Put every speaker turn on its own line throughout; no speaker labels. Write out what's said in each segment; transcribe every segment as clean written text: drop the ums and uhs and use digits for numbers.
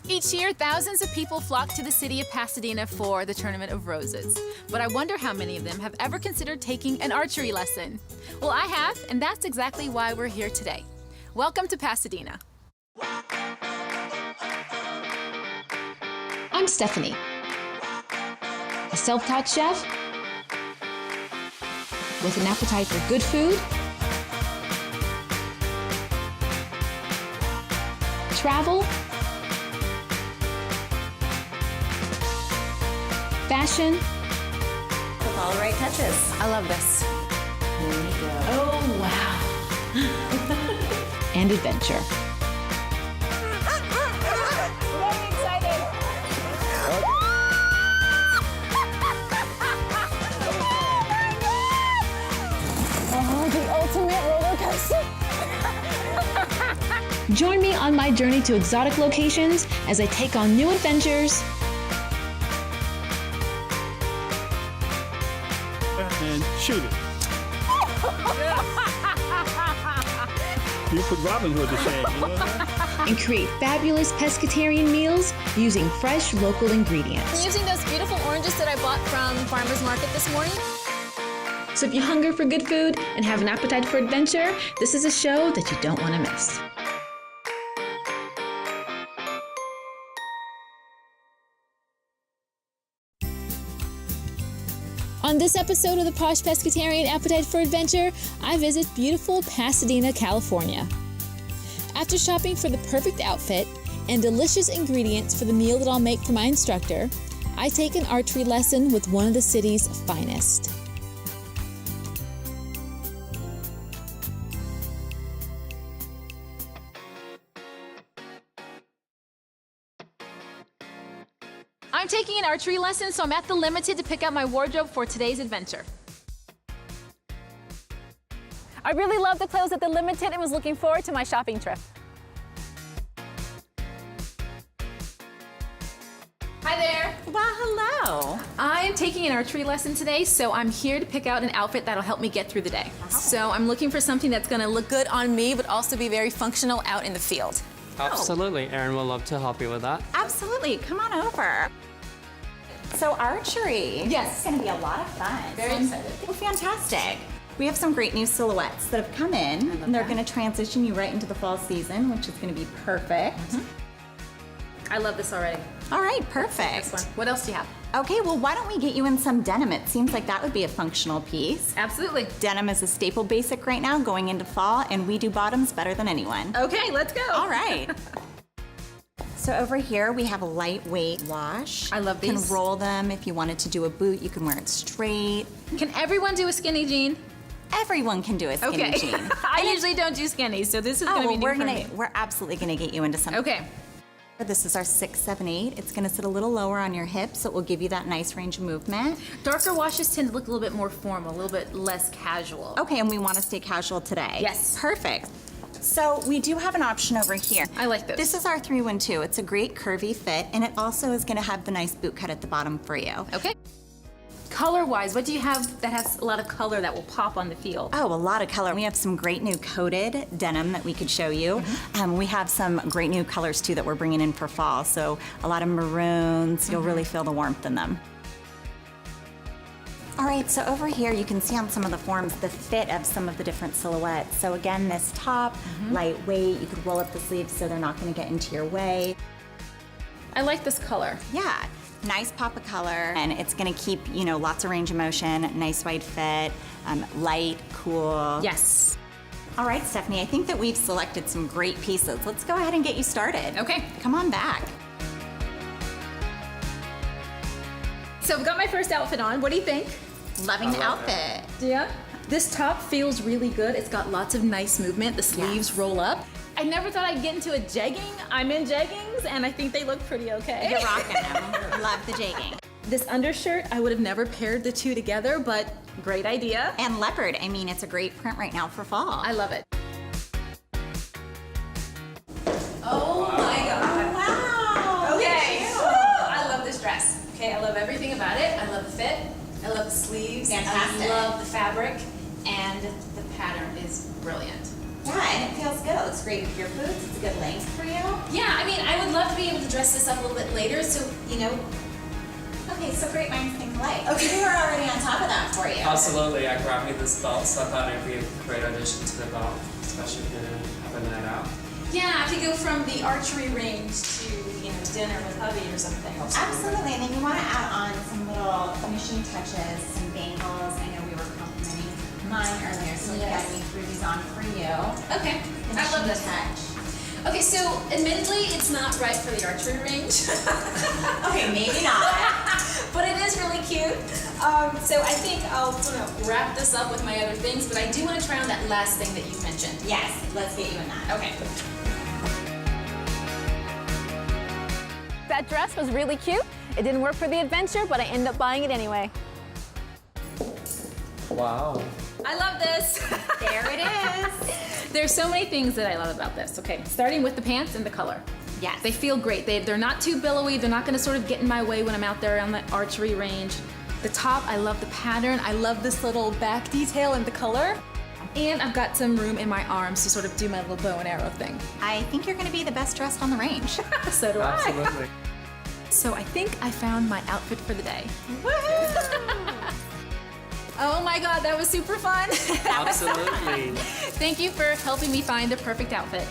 Each year, thousands of people flock to the city of Pasadena for the Tournament of Roses. But I wonder how many of them have ever considered taking an archery lesson. Well, I have, and that's exactly why we're here today. Welcome to Pasadena.
I'm Stephanie, a self-taught chef with an appetite for good food, travel, fashion.
With all the right touches.
I love this.
There you go.
Oh, wow.
And adventure.
Very excited. Oh, the ultimate roller coaster.
Join me on my journey to exotic locations as I take on new adventures
and shoot it. You put Robin Hood to shame, you know that?
and create fabulous pescatarian meals using fresh local ingredients.
I'm using those beautiful oranges that I bought from Farmer's Market this morning.
So if you hunger for good food and have an appetite for adventure, this is a show that you don't want to miss. On this episode of the Posh Pescatarian Appetite for Adventure, I visit beautiful Pasadena, California. After shopping for the perfect outfit and delicious ingredients for the meal that I'll make for my instructor, I take an archery lesson with one of the city's finest.
I'm taking an archery lesson, so I'm at the Limited to pick out my wardrobe for today's adventure. I really love the clothes at the Limited and was looking forward to my shopping trip. Hi there.
Well, hello.
I'm taking an archery lesson today, so I'm here to pick out an outfit that'll help me get through the day. So I'm looking for something that's gonna look good on me, but also be very functional out in the field.
Absolutely. Erin will love to help you with that.
Absolutely. Come on over. So archery.
Yes.
It's going to be a lot of fun.
Very excited.
Well, fantastic. We have some great new silhouettes that have come in, and they're going to transition you right into the fall season, which is going to be perfect.
I love this already.
All right, perfect.
This one. What else do you have?
Okay, well, why don't we get you in some denim? It seems like that would be a functional piece.
Absolutely.
Denim is a staple basic right now going into fall, and we do bottoms better than anyone.
Okay, let's go.
All right. So over here we have a lightweight wash.
I love
You
these.
can roll them. If you wanted to do a boot, you can wear it straight.
Can everyone do a skinny jean?
Everyone can do a skinny
Okay.
jean.
I usually don't do skinnies, so this is
Oh,
gonna
well,
be new for me.
we're absolutely gonna get you into something.
Okay.
This is our 6, 7, 8. It's gonna sit a little lower on your hips, so it will give you that nice range of movement.
Darker washes tend to look a little bit more formal, a little bit less casual.
Okay, and we wanna stay casual today.
Yes.
Perfect. So we do have an option over here.
I like this.
This is our 312. It's a great curvy fit, and it also is gonna have the nice boot cut at the bottom for you.
Okay. Color-wise, what do you have that has a lot of color that will pop on the field?
Oh, a lot of color. We have some great new coated denim that we could show you. We have some great new colors too that we're bringing in for fall. So a lot of maroons. You'll really feel the warmth in them. All right, so over here you can see on some of the forms the fit of some of the different silhouettes. So again, this top, lightweight. You could roll up the sleeves so they're not going to get into your way.
I like this color.
Yeah, nice pop of color, and it's going to keep, you know, lots of range of motion, nice wide fit, light, cool.
Yes.
All right, Stephanie, I think that we've selected some great pieces. Let's go ahead and get you started.
Okay.
Come on back.
So I've got my first outfit on. What do you think?
Loving the outfit.
Yeah. This top feels really good. It's got lots of nice movement. The sleeves roll up. I never thought I'd get into a jegging. I'm in jeggings, and I think they look pretty okay.
You're rocking them. Love the jegging.
This undershirt, I would have never paired the two together, but great idea.
And leopard. I mean, it's a great print right now for fall.
I love it. Oh my God.
Wow.
Okay. I love this dress. Okay, I love everything about it. I love the fit. I love the sleeves.
Fantastic.
I love the fabric, and the pattern is brilliant.
Yeah, and it feels good. It looks great with your boots. It's a good length for you.
Yeah, I mean, I would love to be able to dress this up a little bit later, so, you know.
Okay, so great minds think alike. Okay, we were already on top of that for you.
Absolutely, I grabbed me this belt, so I thought it'd be a great addition to the belt, especially if you're gonna have a night out.
Yeah, I could go from the archery range to, you know, dinner with hubby or something.
Absolutely, and then you want to add on some little finishing touches, some bangles. I know we were complimenting mine earlier, so
Yes.
we threw these on for you.
Okay, I
Finishing
love this.
touch.
Okay, so admittedly, it's not right for the archery range.
Okay, maybe not.
But it is really cute. So I think I'll sort of wrap this up with my other things, but I do want to try on that last thing that you mentioned.
Yes, let's get you in that.
Okay.
That dress was really cute. It didn't work for the adventure, but I ended up buying it anyway.
Wow.
I love this.
There it is.
There's so many things that I love about this. Okay, starting with the pants and the color.
Yes.
They feel great. They're not too billowy. They're not going to sort of get in my way when I'm out there on the archery range. The top, I love the pattern. I love this little back detail and the color. And I've got some room in my arms to sort of do my little bow and arrow thing.
I think you're going to be the best dressed on the range.
So do I.
Absolutely.
So I think I found my outfit for the day. Oh my God, that was super fun.
Absolutely.
Thank you for helping me find the perfect outfit.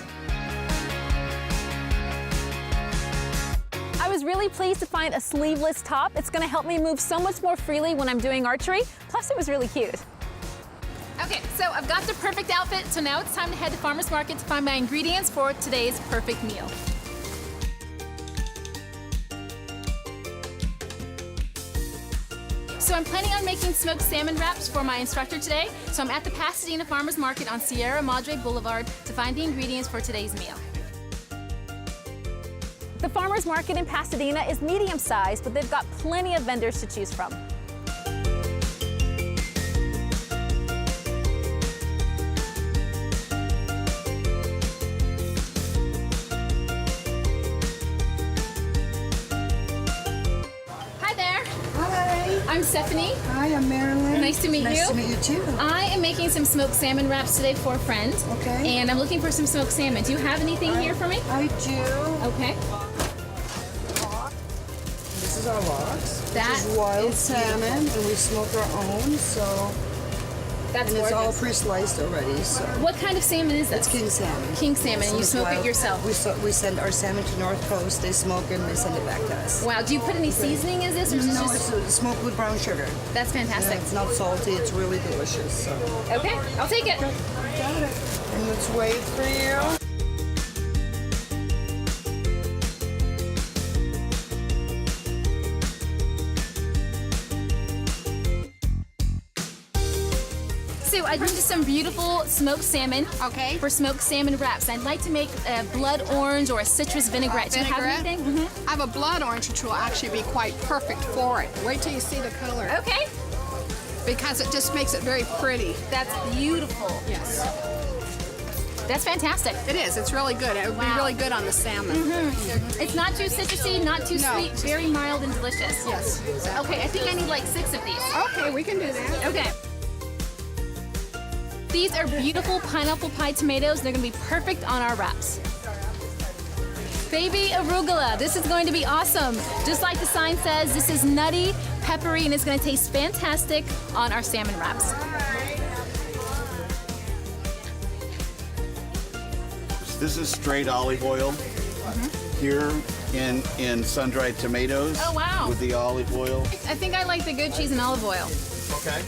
I was really pleased to find a sleeveless top. It's gonna help me move so much more freely when I'm doing archery. Plus, it was really cute.
Okay, so I've got the perfect outfit, so now it's time to head to Farmer's Market to find my ingredients for today's perfect meal. So I'm planning on making smoked salmon wraps for my instructor today. So I'm at the Pasadena Farmers Market on Sierra Madre Boulevard to find the ingredients for today's meal.
The farmer's market in Pasadena is medium-sized, but they've got plenty of vendors to choose from.
Hi there,
Hi.
I'm Stephanie.
Hi, I'm Marilyn.
Nice to meet you.
Nice to meet you too.
I am making some smoked salmon wraps today for a friend.
Okay.
And I'm looking for some smoked salmon. Do you have anything here for me?
I do.
Okay.
This is our logs.
That
This is wild
is
salmon, and we smoke our own. So,
That's
and it's all
gorgeous.
pre-sliced already. So,
What kind of salmon is this?
it's king salmon.
King salmon, and you
it's
smoke it
wild.
yourself.
We send our salmon to North Coast. They smoke it and they send it back to us.
Wow, do you put any seasoning in this, or is it
No,
just...
it's smoked with brown sugar.
That's
Yeah,
fantastic.
it's not salty. It's really delicious. So,
Okay, I'll take it.
got it. And let's wait for you.
So I bring you some beautiful smoked salmon.
Okay.
For smoked salmon wraps. I'd like to make a blood orange or a citrus vinaigrette. Do you have
Vinaigrette?
anything?
I have a blood orange, which will actually be quite perfect for it. Wait till you see the color,
Okay,
because it just makes it very pretty.
that's beautiful.
Yes,
That's fantastic.
it is. It's really good. It would
Wow.
be really good on the salmon.
It's not too citrusy, not too
No.
sweet, very mild and delicious.
Yes. Exactly.
Okay, I think I need like 6 of these.
Okay, we can do that.
Okay. These are beautiful pineapple pie tomatoes. They're gonna be perfect on our wraps. Baby arugula, this is going to be awesome. Just like the sign says, this is nutty, peppery, and it's gonna taste fantastic on our salmon wraps.
This is straight olive oil here in sun-dried tomatoes.
Oh, wow.
With the olive oil.
I think I like the good cheese and olive oil.
Okay.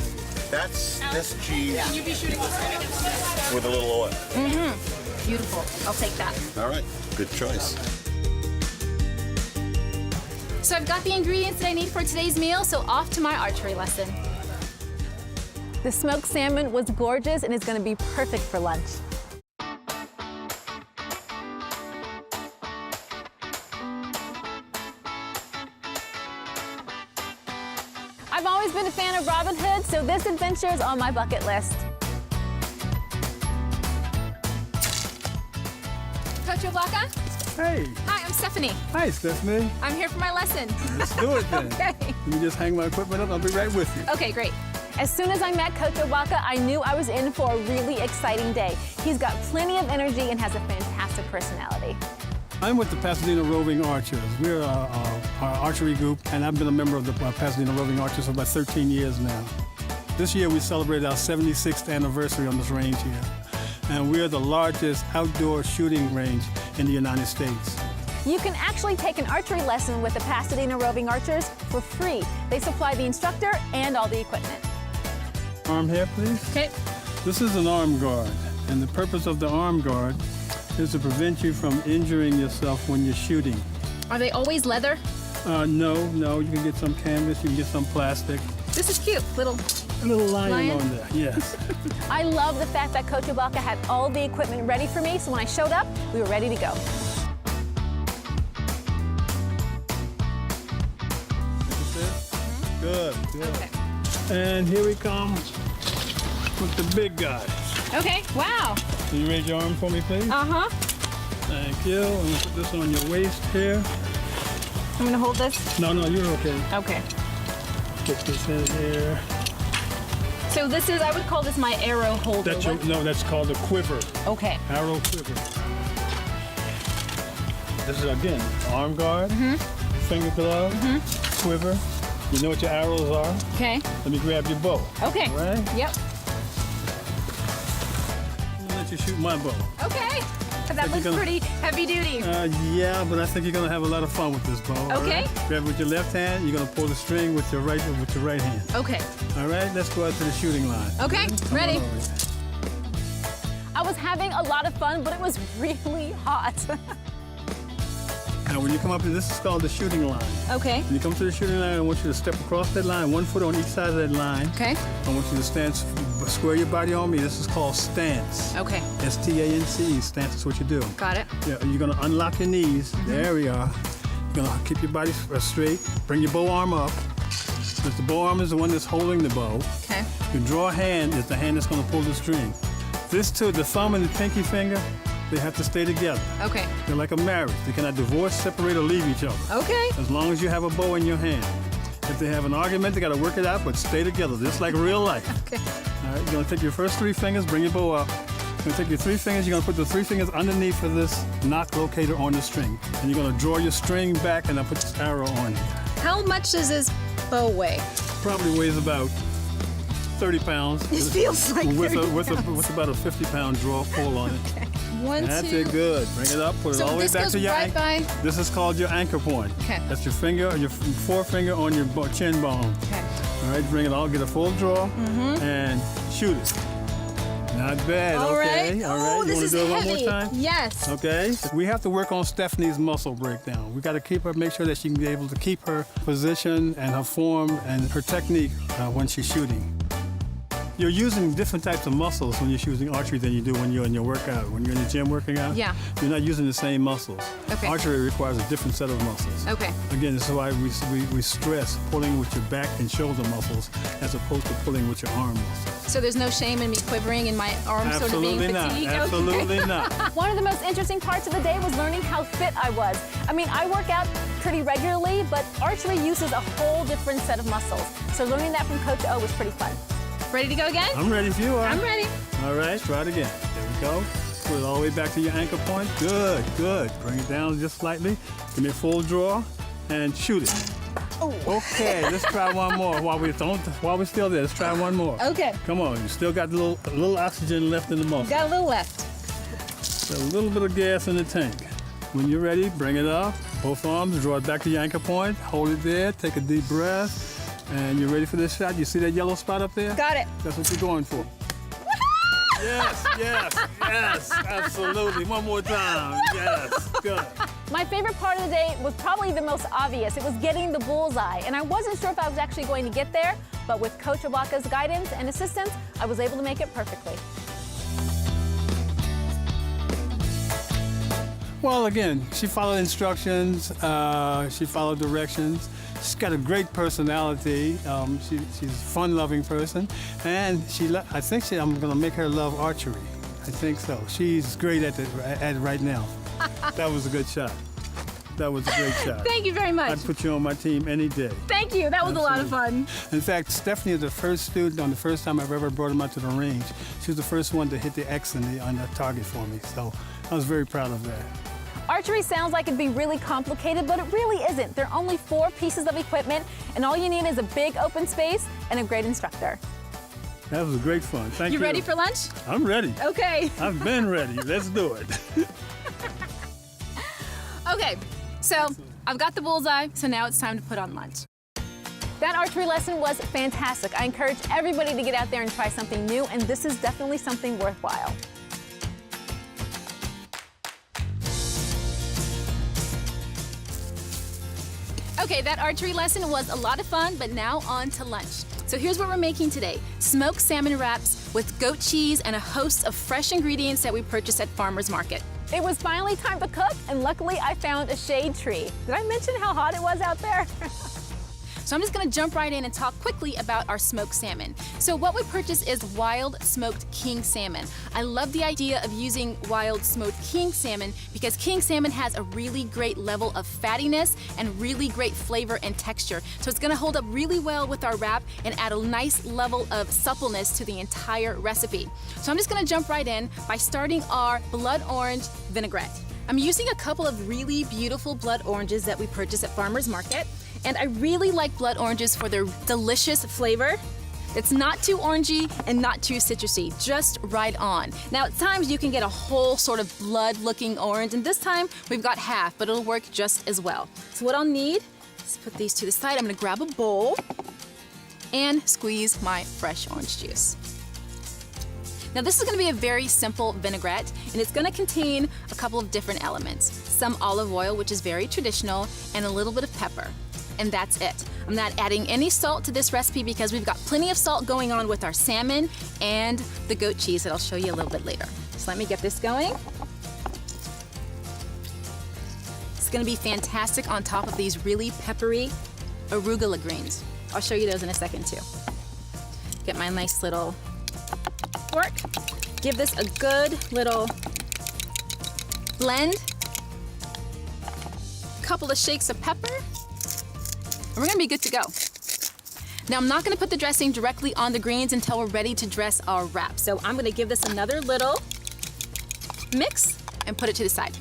That's this cheese with a little oil.
Beautiful, I'll take that.
All right, good choice.
So I've got the ingredients that I need for today's meal, so off to my archery lesson.
The smoked salmon was gorgeous and is gonna be perfect for lunch. I've always been a fan of Robin Hood, so this adventure is on my bucket list.
Coach Oblaka?
Hey,
Hi, I'm Stephanie.
hi Stephanie.
I'm here for my lesson.
Let's do it then.
Okay.
Let me just hang my equipment up. I'll be right with you.
Okay, great.
As soon as I met Coach Obaka, I knew I was in for a really exciting day. He's got plenty of energy and has a fantastic personality.
I'm with the Pasadena Roving Archers. We're our archery group, and I've been a member of the Pasadena Roving Archers for about 13 years now. This year we celebrated our 76th anniversary on this range here, and we're the largest outdoor shooting range in the United States.
You can actually take an archery lesson with the Pasadena Roving Archers for free. They supply the instructor and all the equipment.
Arm here, please.
Okay.
This is an arm guard, and the purpose of the arm guard is to prevent you from injuring yourself when you're shooting.
Are they always leather?
No, you can get some canvas, you can get some plastic.
This is cute. Little.
A little lion
Lion?
on there, yes.
I love the fact that Coach Obaka had all the equipment ready for me, so when I showed up, we were ready to go.
Good, good.
Okay.
And here we come with the big guys.
Okay. Wow.
Can you raise your arm for me, please?
Uh-huh.
Thank you. I'm gonna put this on your waist here.
I'm gonna hold this.
No, you're okay.
Okay.
Put this in here.
So this is, I would call this my arrow holder.
That's called a quiver.
Okay.
Arrow quiver. This is, again, arm guard, finger glove, quiver. You know what your arrows are?
Okay.
Let me grab your bow.
Okay.
All right?
Yep.
I'm gonna let you shoot my bow.
Okay. But that looks pretty heavy duty.
Yeah, but I think you're gonna have a lot of fun with this bow. all
Okay.
right? Grab it with your left hand. You're gonna pull the string with your right hand.
Okay.
All right, let's go out to the shooting line.
Okay. Ready.
Come on over here.
I was having a lot of fun, but it was really hot.
Now, when you come up, this is called the shooting line.
Okay.
When you come to the shooting line, I want you to step across that line, 1 foot on each side of that line.
Okay.
I want you to stand, square your body on me. This is called stance.
Okay.
S-T-A-N-C, stance is what you do.
Got it.
Yeah, you're gonna unlock your knees. There we are. You're gonna keep your body straight. Bring your bow arm up. Because the bow arm is the one that's holding the bow.
Okay.
Your draw hand is the hand that's gonna pull the string. This two, the thumb and the pinky finger, they have to stay together.
Okay.
They're like a marriage. They cannot divorce, separate, or leave each other.
Okay.
As long as you have a bow in your hand. If they have an argument, they gotta work it out, but stay together, just like real life.
Okay.
All right, you're gonna take your first 3 fingers, bring your bow up. You're gonna take your 3 fingers, you're gonna put the 3 fingers underneath of this knot locator on the string. And you're gonna draw your string back and I'll put this arrow on here.
How much does this bow weigh?
Probably weighs about 30 pounds.
This feels like
with
30
with about a 50-pound draw pull on it.
Okay. 1,
That's
2.
it, good. Bring it up, put it
So
all the way
this
back
goes
to your
right by.
This is called your anchor point.
Okay.
That's your finger, your forefinger on your chin bone.
Okay.
All right, bring it all, get a full draw, and shoot it. Not bad,
All
okay.
right.
All right,
Oh,
you
this
wanna
is
do it one
heavy.
more time?
Yes.
Okay. We have to work on Stephanie's muscle breakdown. We got to keep her, make sure that she can be able to keep her position and her form and her technique when she's shooting. You're using different types of muscles when you're shooting archery than you do when you're in your workout. When you're in the gym working out,
Yeah.
you're not using the same muscles.
Okay.
Archery requires a different set of muscles.
Okay.
Again, this is why we stress pulling with your back and shoulder muscles as opposed to pulling with your arm muscles.
So there's no shame in me quivering and my arms sort of being
Absolutely not.
fatigued?
Absolutely not.
One of the most interesting parts of the day was learning how fit I was. I mean, I work out pretty regularly, but archery uses a whole different set of muscles. So learning that from Coach O was pretty fun.
Ready to go again?
I'm ready if you are.
I'm ready.
All right, try it again. There we go. Put it all the way back to your anchor point. Good, good. Bring it down just slightly. Give me a full draw and shoot it.
Oh.
Okay, let's try one more while we're still there. Let's try one more.
Okay.
Come on, you still got a little oxygen left in the muscle.
Got a little left.
A little bit of gas in the tank. When you're ready, bring it up. Both arms, draw it back to your anchor point. Hold it there. Take a deep breath. And you're ready for this shot? You see that yellow spot up there?
Got it.
That's what you're going for. Yes, absolutely. One more time. Yes, good.
My favorite part of the day was probably the most obvious. It was getting the bullseye. And I wasn't sure if I was actually going to get there, but with Coach Obaka's guidance and assistance, I was able to make it perfectly.
Well, again, she followed instructions. She followed directions. She's got a great personality. She's a fun-loving person, and I'm going to make her love archery. I think so. She's great at it right now. That was a good shot. That was a great shot.
Thank you very much.
I'd put you on my team any day.
Thank you. That was a lot of fun.
In fact, Stephanie is the first student on the first time I've ever brought him out to the range. She was the first one to hit the X on the target for me. So I was very proud of that.
Archery sounds like it'd be really complicated, but it really isn't. There are only 4 pieces of equipment, and all you need is a big open space and a great instructor.
That was great fun. Thank you.
You ready for lunch?
I'm ready.
Okay.
I've been ready. Let's do it.
Okay, so I've got the bullseye, so now it's time to put on lunch. That archery lesson was fantastic. I encourage everybody to get out there and try something new, and this is definitely something worthwhile. Okay, that archery lesson was a lot of fun, but now on to lunch. So here's what we're making today. Smoked salmon wraps with goat cheese and a host of fresh ingredients that we purchased at Farmer's Market. It was finally time to cook, and luckily I found a shade tree. Did I mention how hot it was out there? So I'm just gonna jump right in and talk quickly about our smoked salmon. So what we purchased is wild smoked king salmon. I love the idea of using wild smoked king salmon because king salmon has a really great level of fattiness and really great flavor and texture. So it's gonna hold up really well with our wrap and add a nice level of suppleness to the entire recipe. So I'm just gonna jump right in by starting our blood orange vinaigrette. I'm using a couple of really beautiful blood oranges that we purchased at Farmer's Market. And I really like blood oranges for their delicious flavor. It's not too orangey and not too citrusy, just right on. Now at times you can get a whole sort of blood looking orange, and this time we've got half, but it'll work just as well. So what I'll need is put these to the side. I'm gonna grab a bowl and squeeze my fresh orange juice. Now this is gonna be a very simple vinaigrette, and it's gonna contain a couple of different elements. Some olive oil, which is very traditional, and a little bit of pepper. And that's it. I'm not adding any salt to this recipe because we've got plenty of salt going on with our salmon and the goat cheese that I'll show you a little bit later. So let me get this going. It's gonna be fantastic on top of these really peppery arugula greens. I'll show you those in a second too. Get my nice little fork. Give this a good little blend. Couple of shakes of pepper. We're gonna be good to go. Now I'm not gonna put the dressing directly on the greens until we're ready to dress our wrap. So I'm gonna give this another little mix and put it to the side.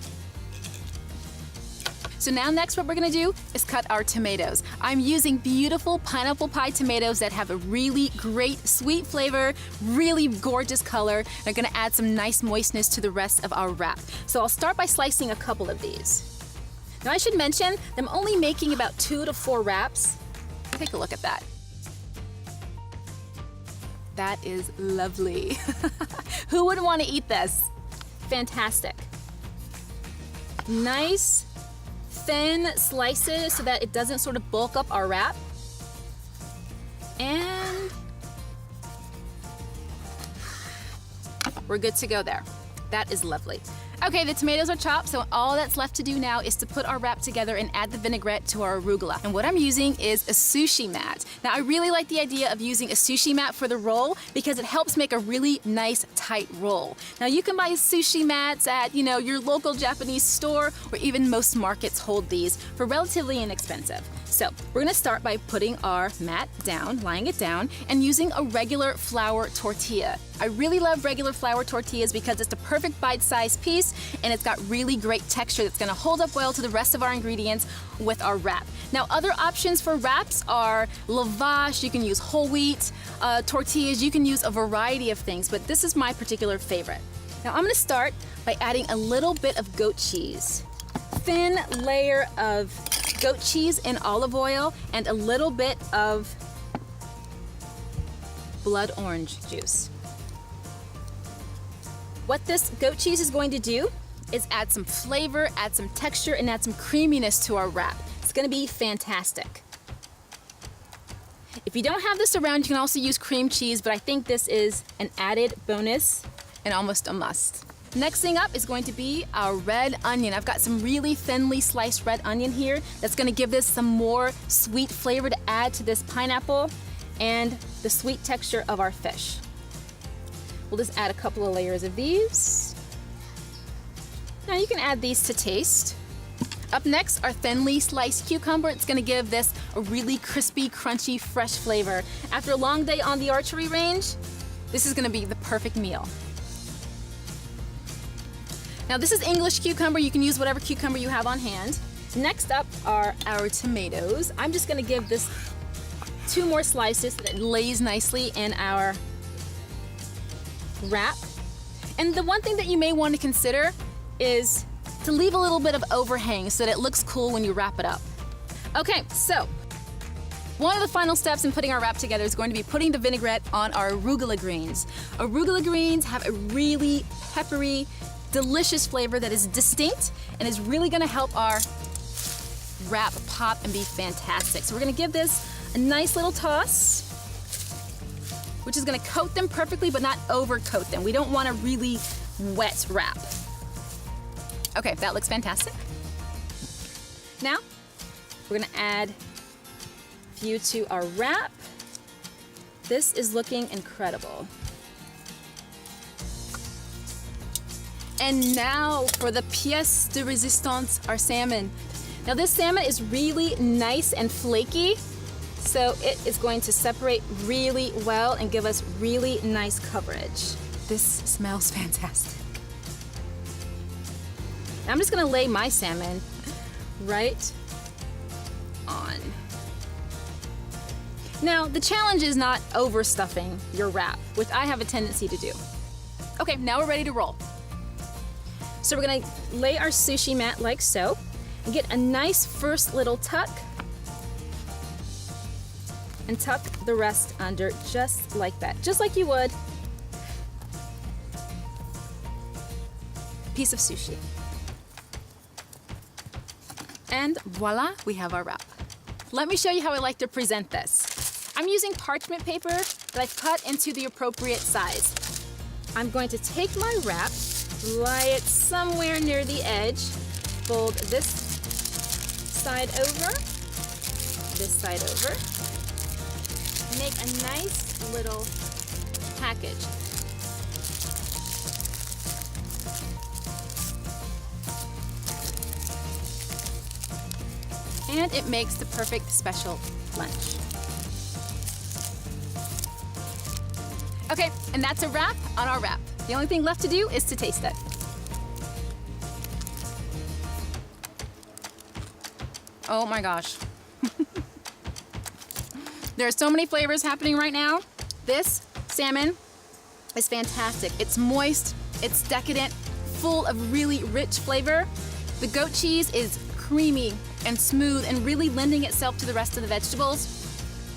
So now next what we're gonna do is cut our tomatoes. I'm using beautiful pineapple pie tomatoes that have a really great sweet flavor, really gorgeous color. They're gonna add some nice moistness to the rest of our wrap. So I'll start by slicing a couple of these. Now I should mention that I'm only making about 2 to 4 wraps. Take a look at that. That is lovely. Who wouldn't want to eat this? Fantastic. Nice, thin slices so that it doesn't sort of bulk up our wrap. And we're good to go there. That is lovely. Okay, the tomatoes are chopped, so all that's left to do now is to put our wrap together and add the vinaigrette to our arugula. And what I'm using is a sushi mat. Now, I really like the idea of using a sushi mat for the roll because it helps make a really nice, tight roll. Now, you can buy sushi mats at, your local Japanese store, or even most markets hold these for relatively inexpensive. So, we're gonna start by putting our mat down, lying it down, and using a regular flour tortilla. I really love regular flour tortillas because it's the perfect bite-sized piece and it's got really great texture that's gonna hold up well to the rest of our ingredients with our wrap. Now, other options for wraps are lavash, you can use whole wheat, tortillas, you can use a variety of things, but this is my particular favorite. Now, I'm gonna start by adding a little bit of goat cheese. Thin layer of goat cheese and olive oil and a little bit of blood orange juice. What this goat cheese is going to do is add some flavor, add some texture, and add some creaminess to our wrap. It's gonna be fantastic. If you don't have this around, you can also use cream cheese, but I think this is an added bonus and almost a must. Next thing up is going to be our red onion. I've got some really thinly sliced red onion here that's gonna give this some more sweet flavor to add to this pineapple and the sweet texture of our fish. We'll just add a couple of layers of these. Now you can add these to taste. Up next, our thinly sliced cucumber. It's gonna give this a really crispy, crunchy, fresh flavor. After a long day on the archery range, this is gonna be the perfect meal. Now this is English cucumber. You can use whatever cucumber you have on hand. Next up are our tomatoes. I'm just gonna give this 2 more slices so that it lays nicely in our wrap. And the one thing that you may want to consider is to leave a little bit of overhang so that it looks cool when you wrap it up. Okay, so one of the final steps in putting our wrap together is going to be putting the vinaigrette on our arugula greens. Arugula greens have a really peppery, delicious flavor that is distinct and is really gonna help our wrap pop and be fantastic. So we're gonna give this a nice little toss, which is gonna coat them perfectly but not overcoat them. We don't want a really wet wrap. Okay, that looks fantastic. Now, we're gonna add a few to our wrap. This is looking incredible. And now for the pièce de résistance, our salmon. Now this salmon is really nice and flaky, so it is going to separate really well and give us really nice coverage. This smells fantastic. I'm just gonna lay my salmon right on. Now, the challenge is not overstuffing your wrap, which I have a tendency to do. Okay, now we're ready to roll. So we're gonna lay our sushi mat like so, and get a nice first little tuck, and tuck the rest under just like that, just like you would a piece of sushi. And voila, we have our wrap. Let me show you how I like to present this. I'm using parchment paper that I've cut into the appropriate size. I'm going to take my wrap, lie it somewhere near the edge, fold this side over, this side over, make a nice little package. And it makes the perfect special lunch. Okay, and that's a wrap on our wrap. The only thing left to do is to taste it. Oh my gosh. There are so many flavors happening right now. This salmon is fantastic. It's moist, it's decadent, full of really rich flavor. The goat cheese is creamy and smooth and really lending itself to the rest of the vegetables,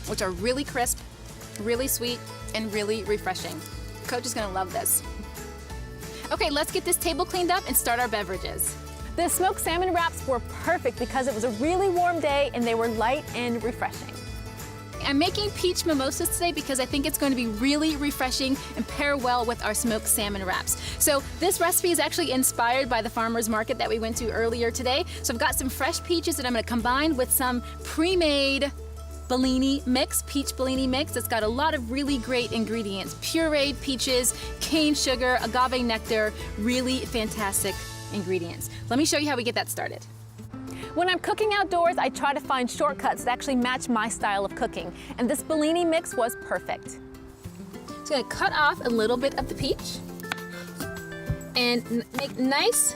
which are really crisp, really sweet, and really refreshing. Coach is gonna love this. Okay, let's get this table cleaned up and start our beverages.
The smoked salmon wraps were perfect because it was a really warm day and they were light and refreshing.
I'm making peach mimosas today because I think it's going to be really refreshing and pair well with our smoked salmon wraps. So this recipe is actually inspired by the farmer's market that we went to earlier today. So I've got some fresh peaches that I'm going to combine with some pre-made Bellini mix, peach Bellini mix. It's got a lot of really great ingredients. Pureed peaches, cane sugar, agave nectar, really fantastic ingredients. Let me show you how we get that started.
When I'm cooking outdoors, I try to find shortcuts that actually match my style of cooking, and this Bellini mix was perfect.
Just gonna cut off a little bit of the peach and make nice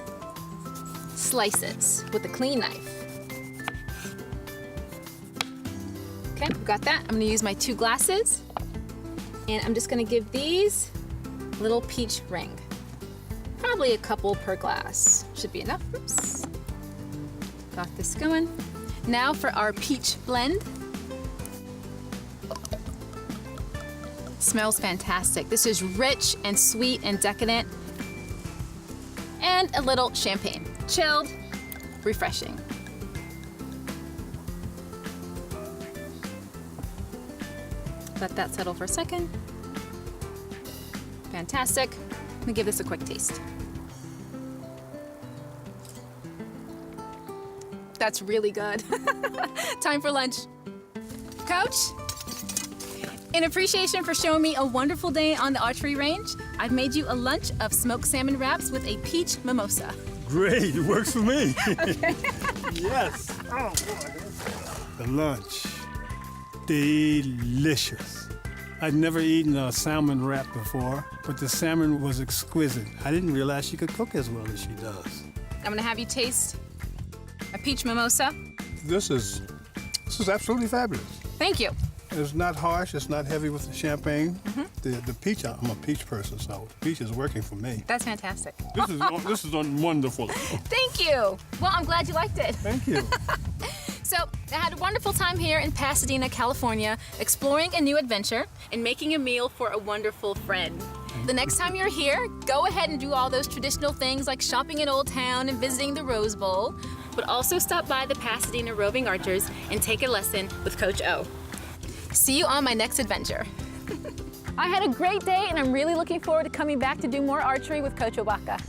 slices with a clean knife. Okay, got that. I'm gonna use my 2 glasses, and I'm just gonna give these a little peach ring. Probably a couple per glass. Should be enough. Oops. Got this going. Now for our peach blend. Smells fantastic. This is rich and sweet and decadent. And a little champagne. Chilled, refreshing. Let that settle for a second. Fantastic. Let me give this a quick taste. That's really good. Time for lunch. Coach, in appreciation for showing me a wonderful day on the archery range, I've made you a lunch of smoked salmon wraps with a peach mimosa.
Great, it works for me.
Okay.
Yes. Oh, boy. The lunch. Delicious. I'd never eaten a salmon wrap before, but the salmon was exquisite. I didn't realize she could cook as well as she does.
I'm gonna have you taste a peach mimosa.
This is absolutely fabulous.
Thank you.
It's not harsh. It's not heavy with the champagne. The peach. I'm a peach person, so the peach is working for me.
That's fantastic.
This is wonderful.
Thank you. Well, I'm glad you liked it.
Thank you.
So, I had a wonderful time here in Pasadena, California, exploring a new adventure and making a meal for a wonderful friend. The next time you're here, go ahead and do all those traditional things like shopping in Old Town and visiting the Rose Bowl, but also stop by the Pasadena Roving Archers and take a lesson with Coach O. See you on my next adventure. I had a great day, and I'm really looking forward to coming back to do more archery with Coach Obaka.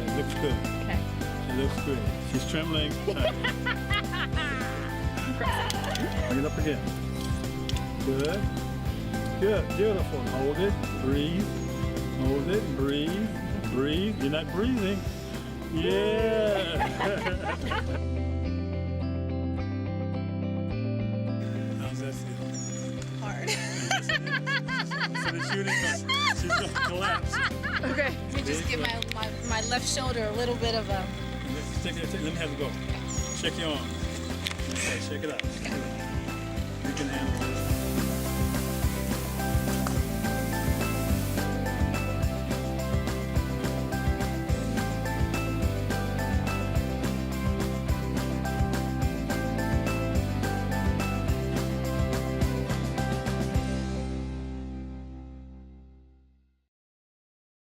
It looks good.
Okay.
It looks good. She's trembling. Bring it up again. Good. Good. Beautiful. Hold it. Breathe. Hold it. Breathe. Breathe. You're not breathing. Yeah. How's that feel?
Hard.
So the shooting, she's going to collapse.
Okay. Let me just give my left shoulder a little bit of a...
Let me have it go. Check your arm. Okay, check it out. You can handle it.